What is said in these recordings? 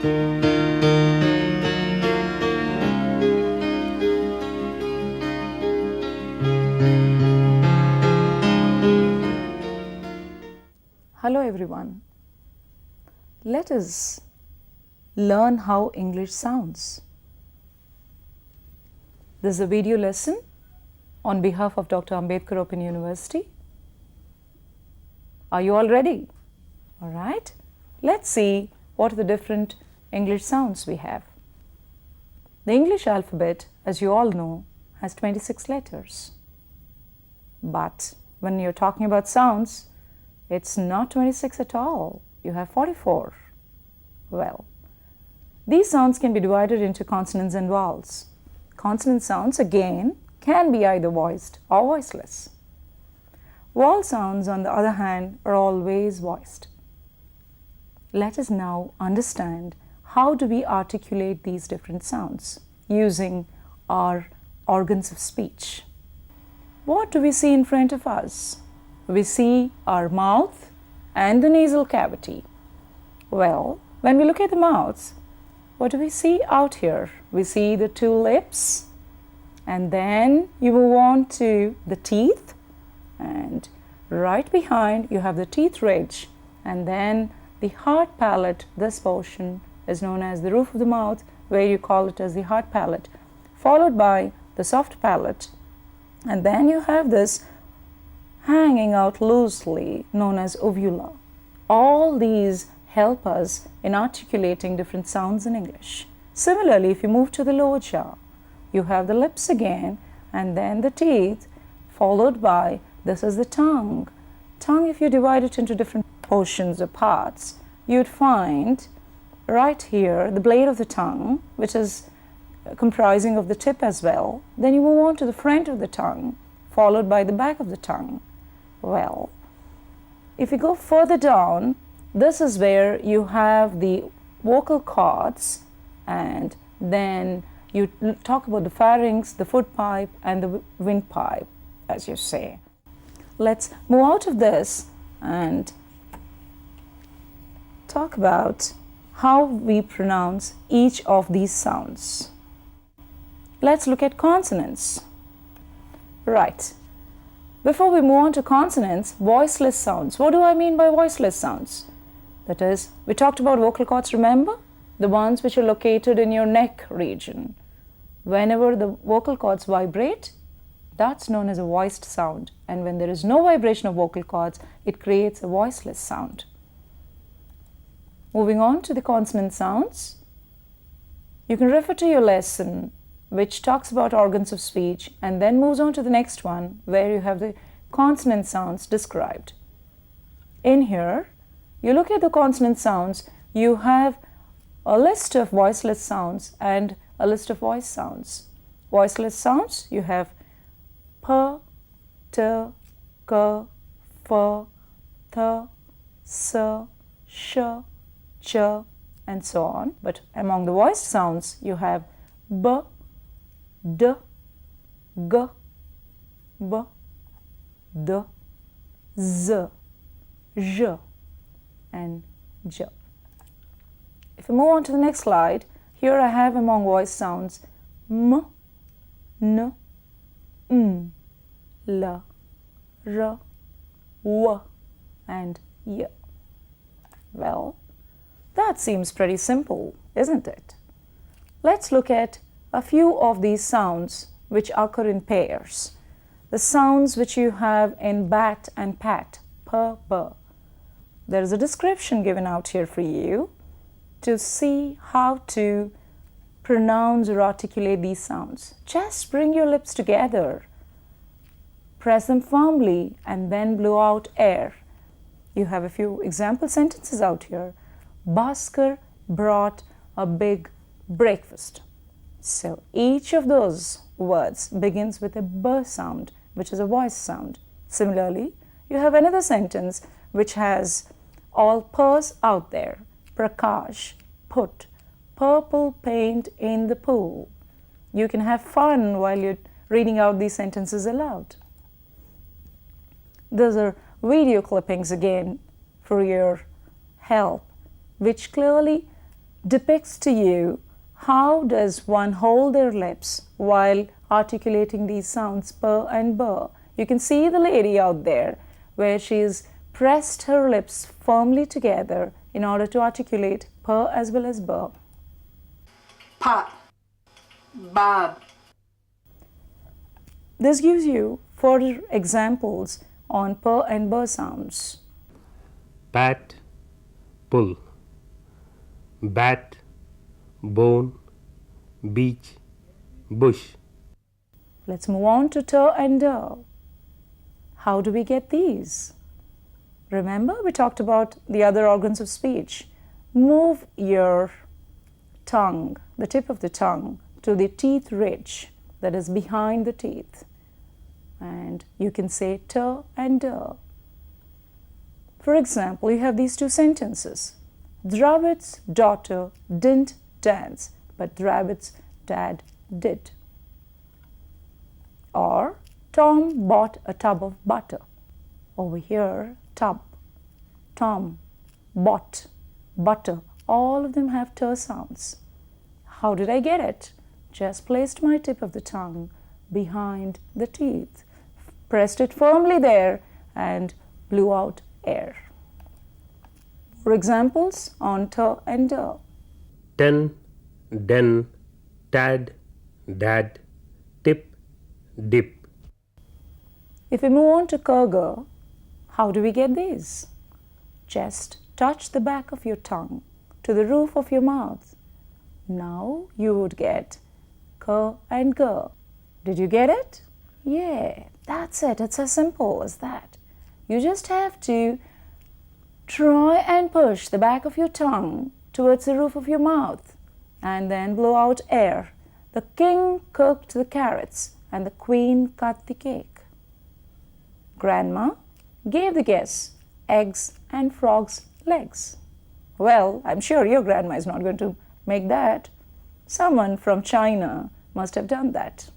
Hello everyone. Let us learn how English sounds. This is a video lesson on behalf of Dr. Ambedkar Open University. Are you all ready? All right. Let's see what are the different English sounds we have. The English alphabet, as you all know, has 26 letters. But when you're talking about sounds, it's not 26 at all. You have 44. Well, these sounds can be divided into consonants and vowels. Consonant sounds, again, can be either voiced or voiceless. Vowel sounds, on the other hand, are always voiced. Let us now understand how do we articulate these different sounds using our organs of speech. What do we see in front of us? We see our mouth and the nasal cavity. Well, when we look at the mouth, what do we see out here? We see the two lips, and then you move on to the teeth, and right behind you have the teeth ridge, and then the hard palate. This portion is known as the roof of the mouth, where you call it as the hard palate, followed by the soft palate, and then you have this hanging out loosely known as uvula. All these help us in articulating different sounds in English. Similarly, if you move to the lower jaw, you have the lips again, and then the teeth, followed by, this is the tongue. Tongue, if you divide it into different portions or parts, you'd find right here the blade of the tongue, which is comprising of the tip as well. Then you move on to the front of the tongue, followed by the back of the tongue. Well, if you go further down, this is where you have the vocal cords, and then you talk about the pharynx, the foot pipe, and the windpipe, as you say. Let's move out of this and talk about how we pronounce each of these sounds. Let's look at consonants. Right. Before we move on to consonants, voiceless sounds. What do I mean by voiceless sounds? That is, we talked about vocal cords, remember? The ones which are located in your neck region. Whenever the vocal cords vibrate, that's known as a voiced sound. And when there is no vibration of vocal cords, it creates a voiceless sound. Moving on to the consonant sounds, you can refer to your lesson which talks about organs of speech and then moves on to the next one where you have the consonant sounds described. In here, you look at the consonant sounds, you have a list of voiceless sounds and a list of voice sounds. Voiceless sounds, you have p, t, k, f, th, s, sh, ch, and so on. But among the voiced sounds, you have b, d, g, b, d, z, j, and j. If we move on to the next slide, here I have among voice sounds m, n, n, l, r, w, and y. Well, that seems pretty simple, isn't it? Let's look at a few of these sounds which occur in pairs. The sounds which you have in bat and pat, p, b. There is a description given out here for you to see how to pronounce or articulate these sounds. Just bring your lips together, press them firmly, and then blow out air. You have a few example sentences out here. Bhaskar brought a big breakfast. So each of those words begins with a b sound, which is a voice sound. Similarly, you have another sentence which has all p's out there. Prakash put purple paint in the pool. You can have fun while you're reading out these sentences aloud. Those are video clippings again for your help, which clearly depicts to you how does one hold their lips while articulating these sounds per and bur. You can see the lady out there where she's pressed her lips firmly together in order to articulate per as well as bur. Pop, bob. This gives you further examples on per and bur sounds. Pat, pull. Bat, bone, beach, bush. Let's move on to ter and der. How do we get these? Remember, we talked about the other organs of speech. Move your tongue, the tip of the tongue, to the teeth ridge that is behind the teeth. And you can say ter and der. For example, you have these two sentences. Dravid's daughter didn't dance, but Dravid's dad did. Or Tom bought a tub of butter. Over here, tub. Tom bought butter. All of them have ter sounds. How did I get it? Just placed my tip of the tongue behind the teeth, pressed it firmly there, and blew out air. For examples on ter and der. Ten, den, tad, dad, tip, dip. If we move on to kerger, how do we get these? Just touch the back of your tongue to the roof of your mouth. Now you would get ker and ger. Did you get it? Yeah, that's it. It's as simple as that. You just have to try and push the back of your tongue towards the roof of your mouth and then blow out air. The king cooked the carrots and the queen cut the cake. Grandma gave the guests eggs and frogs' legs. Well, I'm sure your grandma is not going to make that. Someone from China must have done that.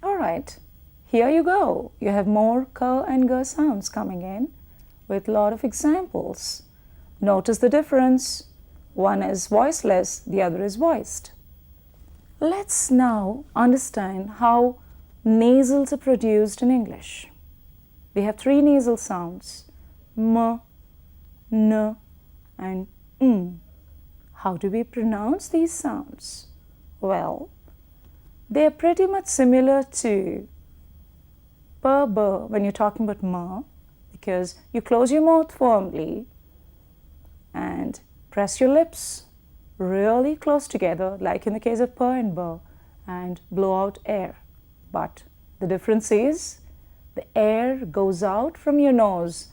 All right, here you go. You have more ker and ger sounds coming in with a lot of examples. Notice the difference. One is voiceless, the other is voiced. Let's now understand how nasals are produced in English. We have three nasal sounds, m, n, and n. How do we pronounce these sounds? Well, they are pretty much similar to per, bur when you're talking about m, because you close your mouth firmly and press your lips really close together, like in the case of per and bur, and blow out air. But the difference is the air goes out from your nose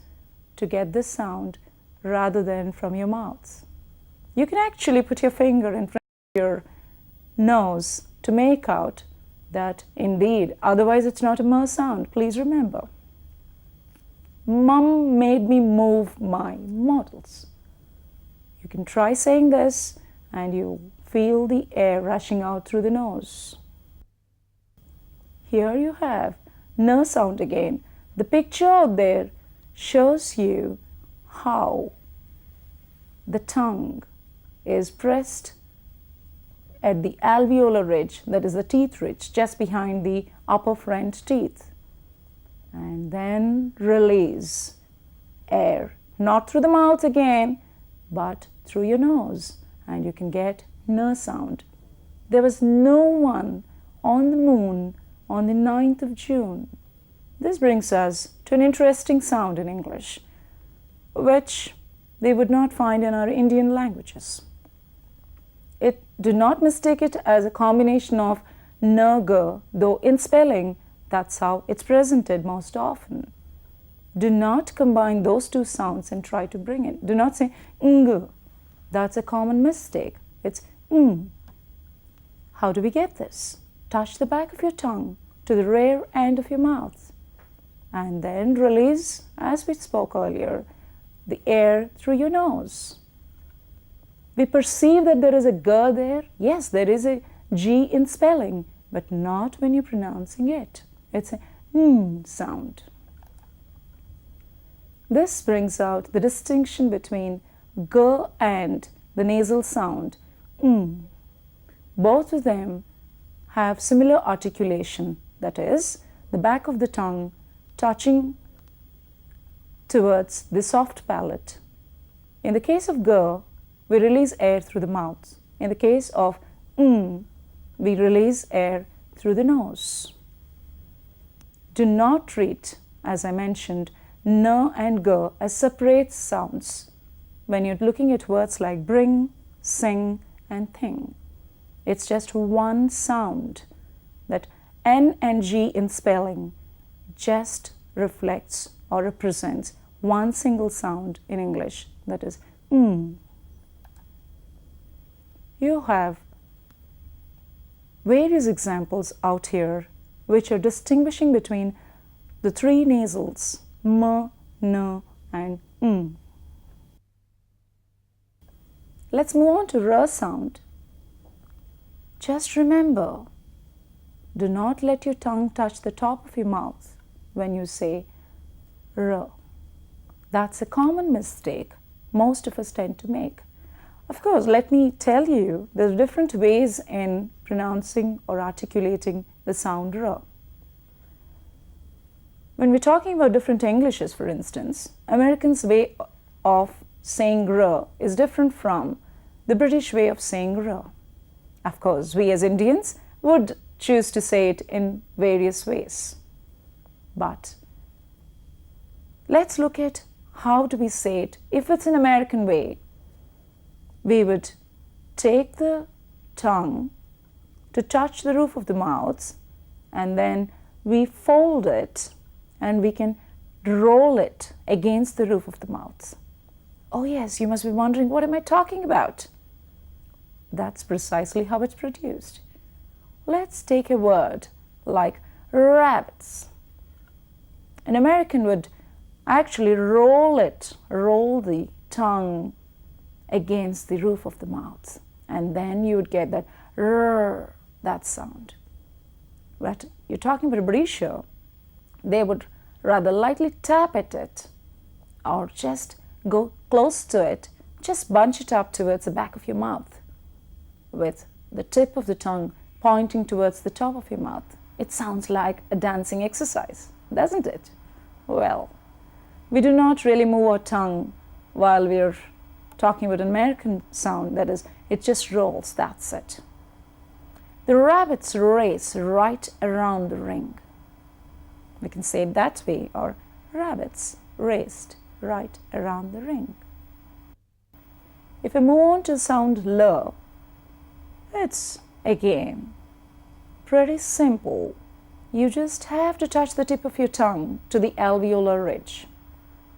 to get this sound rather than from your mouth. You can actually put your finger in front of your nose to make out that indeed, otherwise it's not a m sound. Please remember. Mum made me move my models. You can try saying this and you feel the air rushing out through the nose. Here you have n sound again. The picture out there shows you how the tongue is pressed at the alveolar ridge, that is the teeth ridge, just behind the upper front teeth. And then release air, not through the mouth again, but through your nose, and you can get n sound. There was no one on the moon on the 9th of June. This brings us to an interesting sound in English, which they would not find in our Indian languages. Do not mistake it as a combination of n, g, though in spelling, that's how it's presented most often. Do not combine those two sounds and try to bring it. Do not say ng. That's a common mistake. It's ng. How do we get this? Touch the back of your tongue to the rear end of your mouth and then release, as we spoke earlier, the air through your nose. We perceive that there is a g there. Yes, there is a g in spelling, but not when you're pronouncing it. It's a n sound. This brings out the distinction between G and the nasal sound both of them have similar articulation, that is, the back of the tongue touching towards the soft palate. In the case of G, we release air through the mouth. In the case of we release air through the nose. Do not treat, as I mentioned, N and G as separate sounds when you're looking at words like bring, sing, and thing. It's just one sound. That N and G in spelling just reflects or represents one single sound in English, that is You have various examples out here which are distinguishing between the three nasals M, N, and Let's move on to R sound. Just remember, do not let your tongue touch the top of your mouth when you say R. That's a common mistake most of us tend to make. Of course, let me tell you, there are different ways in pronouncing or articulating the sound R. When we're talking about different Englishes, for instance, Americans' way of saying R is different from the British way of saying R. Of course, we as Indians would choose to say it in various ways. But let's look at how do we say it. If it's an American way, we would take the tongue to touch the roof of the mouth, and then we fold it and we can roll it against the roof of the mouth. Oh yes, you must be wondering, what am I talking about? That's precisely how it's produced. Let's take a word like rabbits. An American would actually roll the tongue against the roof of the mouth, and then you would get that rrr, that sound. But you're talking about a Britisher, they would rather lightly tap at it or just go close to it, just bunch it up towards the back of your mouth with the tip of the tongue pointing towards the top of your mouth. It sounds like a dancing exercise, doesn't it? Well, we do not really move our tongue while we're talking about an American sound, that is, it just rolls, that's it. The rabbits race right around the ring. We can say it that way, or rabbits raced right around the ring. If I move on to the sound L, it's again pretty simple. You just have to touch the tip of your tongue to the alveolar ridge,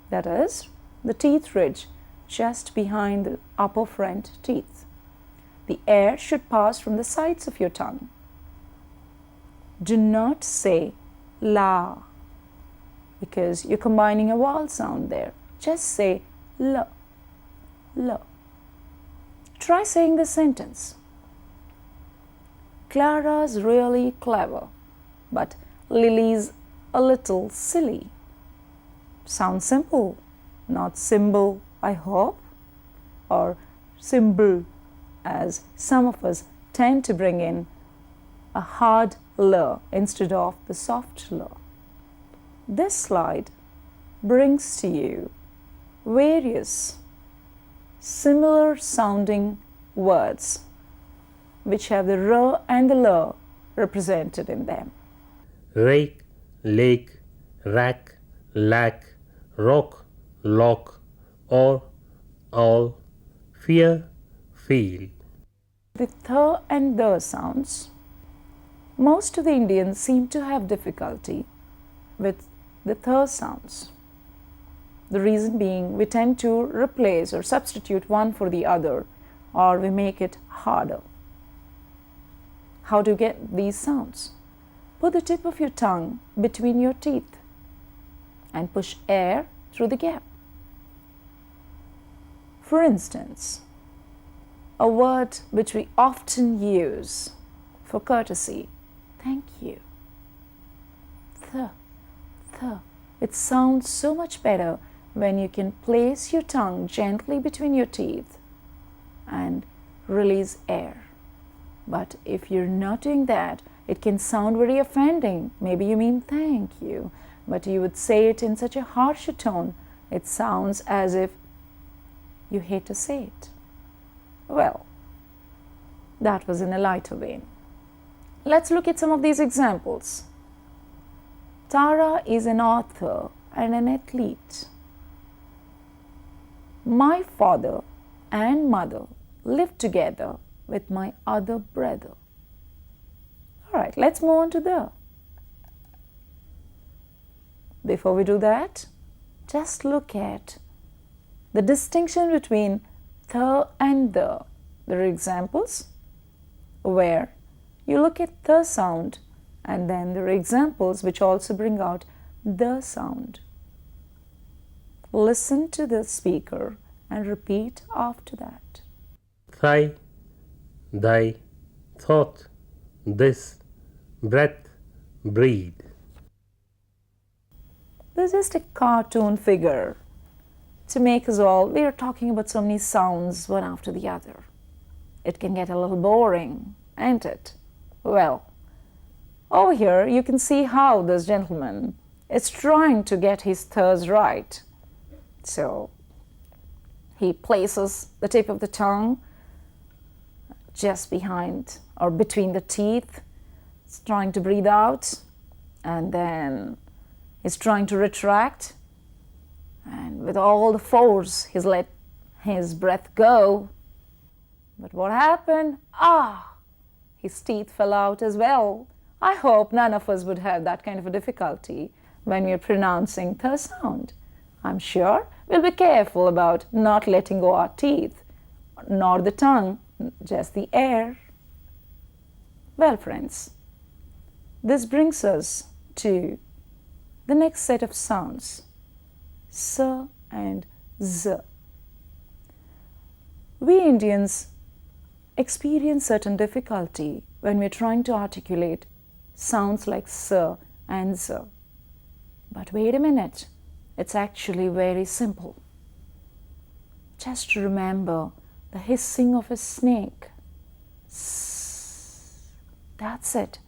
that is, the teeth ridge just behind the upper front teeth. The air should pass from the sides of your tongue. Do not say la, because you're combining a vowel sound there. Just say l, l. Try saying this sentence. Clara's really clever, but Lily's a little silly. Sounds simple, not symbol, I hope, or symbol, as some of us tend to bring in a hard L instead of the soft L. This slide brings to you various similar sounding words which have the R and the L represented in them. Rake, lake, rack, lack, rock, lock, or, all, fear, feel. The th and the sounds, most of the Indians seem to have difficulty with the th sounds. The reason being, we tend to replace or substitute one for the other, or we make it harder. How do you get these sounds? Put the tip of your tongue between your teeth and push air through the gap. For instance, a word which we often use for courtesy, thank you. Th. It sounds so much better when you can place your tongue gently between your teeth and release air. But if you're not doing that, it can sound very offending. Maybe you mean thank you, but you would say it in such a harsher tone. It sounds as if you hate to say it. Well, that was in a lighter vein. Let's look at some of these examples. Tara is an author and an athlete. My father and mother live together with my other brother. All right, let's move on to the. Before we do that, just look at the distinction between the and the. There are examples where you look at the sound, and then there are examples which also bring out the sound. Listen to the speaker and repeat after that. Thy, thy, thought, this, breath, breathe. This is just a cartoon figure to make us all, we are talking about so many sounds one after the other. It can get a little boring, ain't it? Well, over here you can see how this gentleman is trying to get his thirds right. So he places the tip of the tongue just behind or between the teeth. He's trying to breathe out, and then he's trying to retract, and with all the force he's let his breath go. But what happened? His teeth fell out as well. I hope none of us would have that kind of a difficulty when we're pronouncing the sound. I'm sure we'll be careful about not letting go our teeth, nor the tongue, just the air. Well, friends, this brings us to the next set of sounds, S and Z. We Indians experience certain difficulty when we're trying to articulate sounds like S and Z. But wait a minute, it's actually very simple. Just remember the hissing of a snake. S. That's it.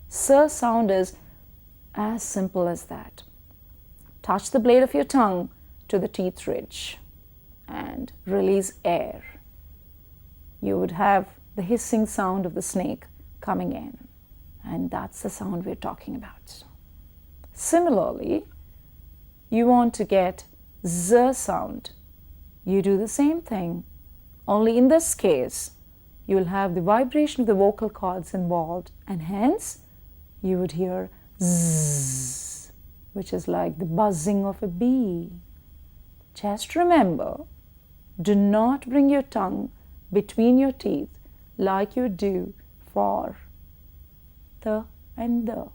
S sound is as simple as that. Touch the blade of your tongue to the teeth ridge and release air. You would have the hissing sound of the snake coming in, and that's the sound we're talking about. Similarly, you want to get Z sound. You do the same thing, only in this case, you will have the vibration of the vocal cords involved, and hence you would hear Z, which is like the buzzing of a bee. Just remember, do not bring your tongue between your teeth like you do for the and the.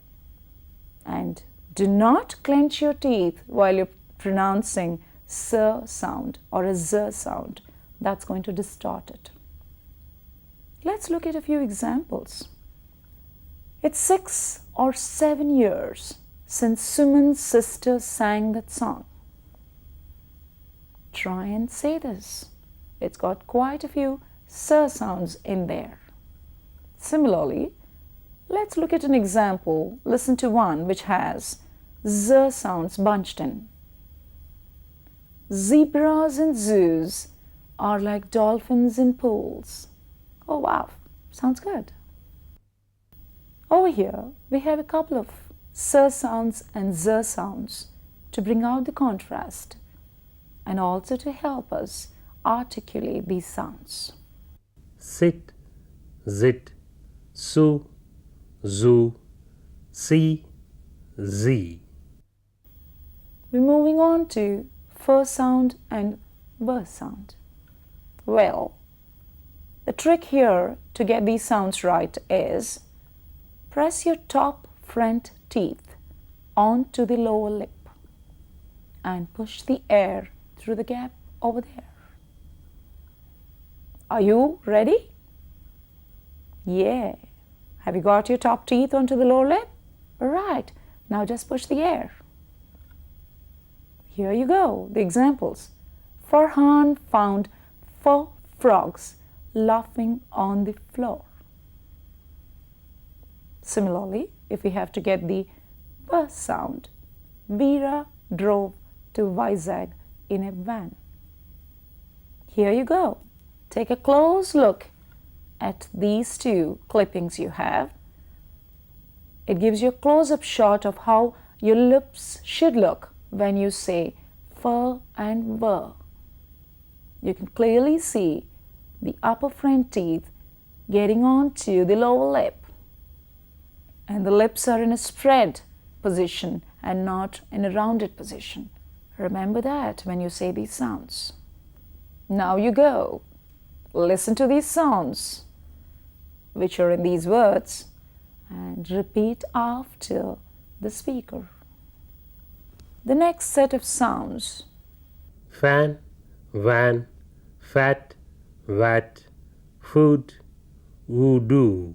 And do not clench your teeth while you're pronouncing S sound or a Z sound. That's going to distort it. Let's look at a few examples. It's 6 or 7 years since Suman's sister sang that song. Try and say this. It's got quite a few S sounds in there. Similarly, let's look at an example. Listen to one which has Z sounds bunched in. Zebras in zoos are like dolphins in pools. Oh wow, sounds good. Over here, we have a couple of S sounds and Z sounds to bring out the contrast and also to help us articulate these sounds. Sit, zit, su, zoo, see, z. We're moving on to F sound and V sound. Well, the trick here to get these sounds right is press your top front teeth onto the lower lip and push the air through the gap over there. Are you ready? Yeah. Have you got your top teeth onto the lower lip? Right. Now just push the air. Here you go, the examples. Farhan found 4 frogs laughing on the floor. Similarly, if we have to get the B sound, Veera drove to Vizag in a van. Here you go. Take a close look at these 2 clippings you have. It gives you a close-up shot of how your lips should look when you say f and v. You can clearly see the upper front teeth getting onto the lower lip. And the lips are in a spread position and not in a rounded position. Remember that when you say these sounds. Now you go. Listen to these sounds, which are in these words, and repeat after the speaker. The next set of sounds. Fan, van, fat, wat, food, voodoo.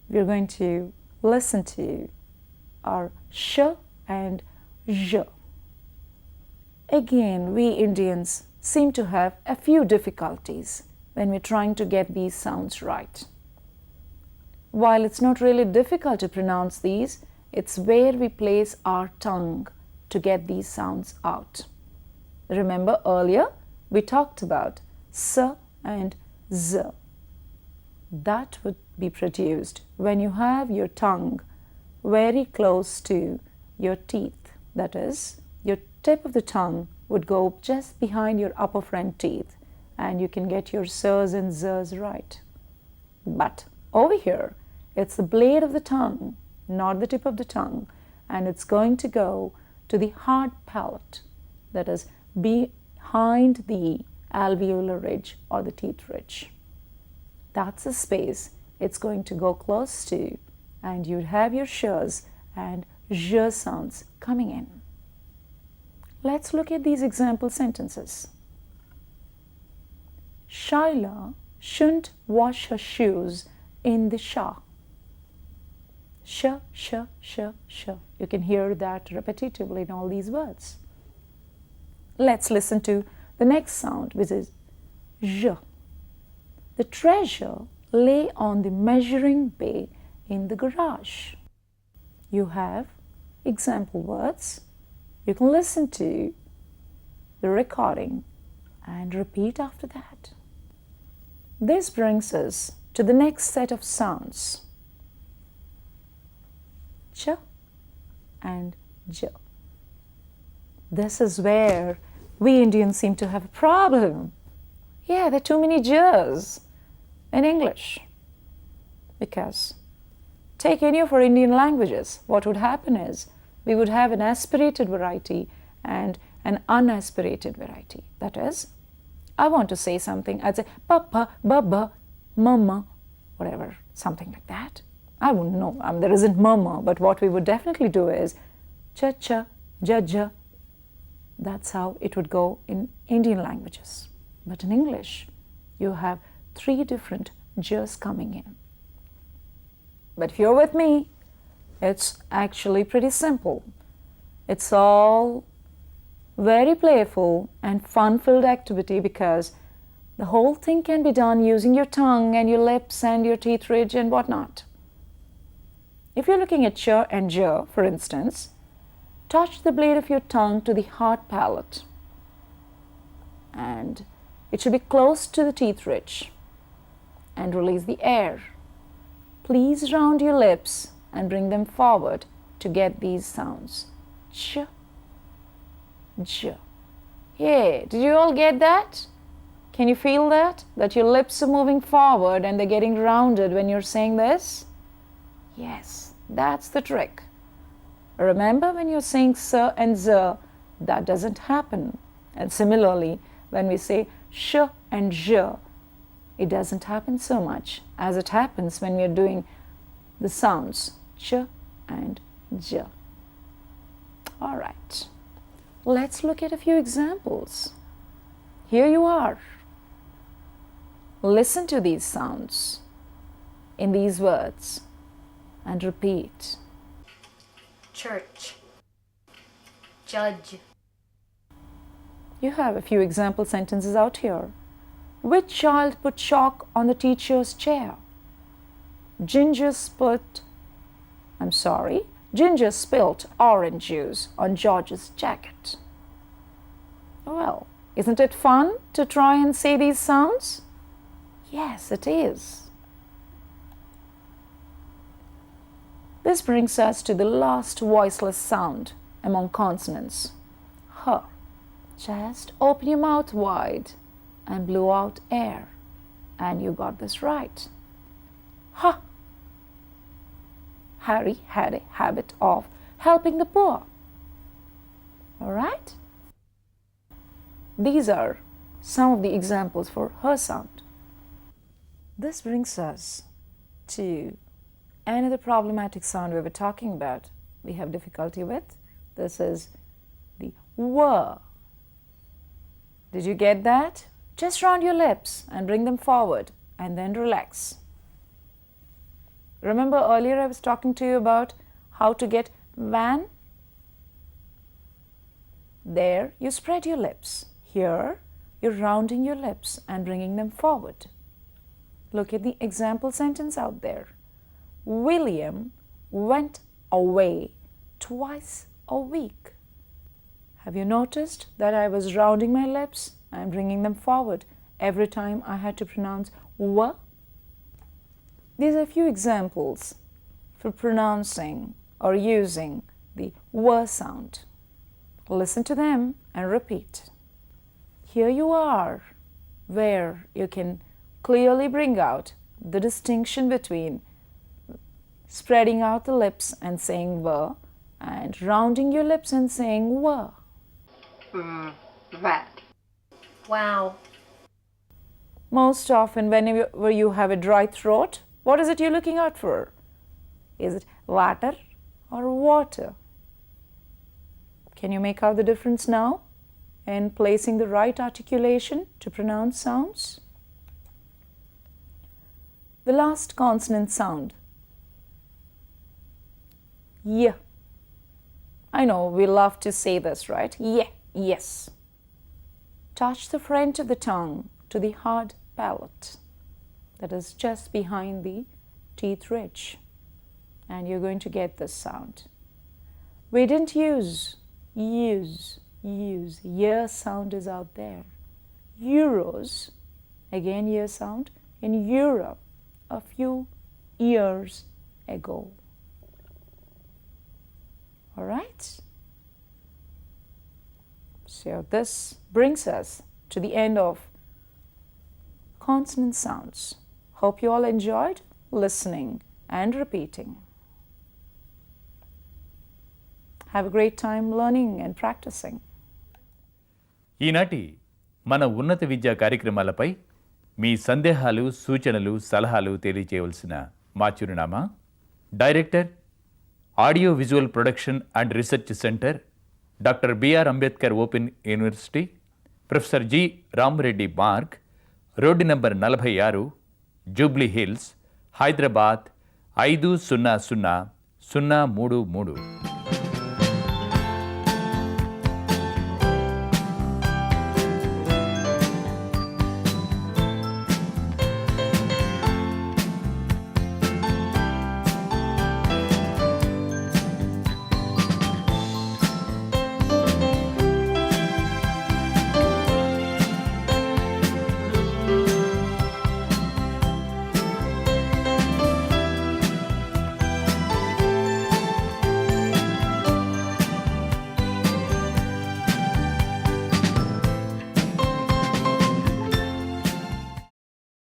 We're going to listen to are sh and zh. Again, we Indians seem to have a few difficulties when we're trying to get these sounds right. While it's not really difficult to pronounce these, it's where we place our tongue to get these sounds out. Remember earlier we talked about s and z. That would be produced when you have your tongue very close to your teeth. That is, your tip of the tongue would go just behind your upper front teeth and you can get your s's and z's right. But over here, it's the blade of the tongue, not the tip of the tongue, and it's going to go to the hard palate, that is behind the alveolar ridge or the teeth ridge. That's the space it's going to go close to, and you'd have your sh's and zh sounds coming in. Let's look at these example sentences. Shaila shouldn't wash her shoes in the shower. Sh, sh, sh, sh. You can hear that repetitively in all these words. Let's listen to the next sound, which is zh. The treasure lay on the measuring bay in the garage. You have example words. You can listen to the recording and repeat after that. This brings us to the next set of sounds. Ch and j. This is where we Indians seem to have a problem. Yeah, there are too many j's in English. Because take any of our Indian languages, what would happen is we would have an aspirated variety and an unaspirated variety. That is, I want to say something, I'd say papa, baba, mama, whatever, something like that. I wouldn't know, there isn't mama, but what we would definitely do is cha-cha, ja-ja. That's how it would go in Indian languages. But in English, you have 3 different j's coming in. But if you're with me, it's actually pretty simple. It's all very playful and fun-filled activity because the whole thing can be done using your tongue and your lips and your teeth ridge and whatnot. If you're looking at ch and j, for instance, touch the blade of your tongue to the hard palate. And it should be close to the teeth ridge. And release the air. Please round your lips and bring them forward to get these sounds. Ch, j. Hey, did you all get that? Can you feel that? That your lips are moving forward and they're getting rounded when you're saying this? Yes, that's the trick. Remember when you're saying s and z, that doesn't happen. And similarly, when we say sh and j, it doesn't happen so much as it happens when we're doing the sounds ch and j. All right, let's look at a few examples. Here you are. Listen to these sounds in these words and repeat. Church, judge, You have a few example sentences out here. Which child put chalk on the teacher's chair? Ginger spilt orange juice on George's jacket. Well, isn't it fun to try and say these sounds? Yes, it is. This brings us to the last voiceless sound among consonants. H. Just open your mouth wide and blow out air. And you got this right. H. Harry had a habit of helping the poor. All right? These are some of the examples for her sound. This brings us to another problematic sound we were talking about. We have difficulty with. This is the W. Did you get that? Just round your lips and bring them forward and then relax. Remember earlier I was talking to you about how to get van? There you spread your lips. Here you're rounding your lips and bringing them forward. Look at the example sentence out there. William went away twice a week. Have you noticed that I was rounding my lips and bringing them forward every time I had to pronounce W? These are a few examples for pronouncing or using the W sound. Listen to them and repeat. Here you are, where you can clearly bring out the distinction between spreading out the lips and saying W and rounding your lips and saying W. That. Wow. Most often whenever you have a dry throat, what is it you're looking out for? Is it water or water? Can you make out the difference now in placing the right articulation to pronounce sounds? The last consonant sound. Y. I know we love to say this, right? Yeah, yes. Touch the front of the tongue to the hard palate. That is just behind the teeth ridge. And you're going to get this sound. We didn't use. Year sound is out there. Euros, again year sound, in Europe a few years ago. All right? So this brings us to the end of consonant sounds. Hope you all enjoyed listening and repeating. Have a great time learning and practicing. ఈనాటి మన ఉన్నత విద్యా కార్యక్రమాలపై మీ సందేహాలు, సూచనలు, సలహాలు తెలియజేయవలసిన మా చిరునామా director audio visual production and research centre, doctor BR Ambedkar open university, professor G Ramareddy Marg, road number 46, Jubilee Hills, Hyderabad 500033.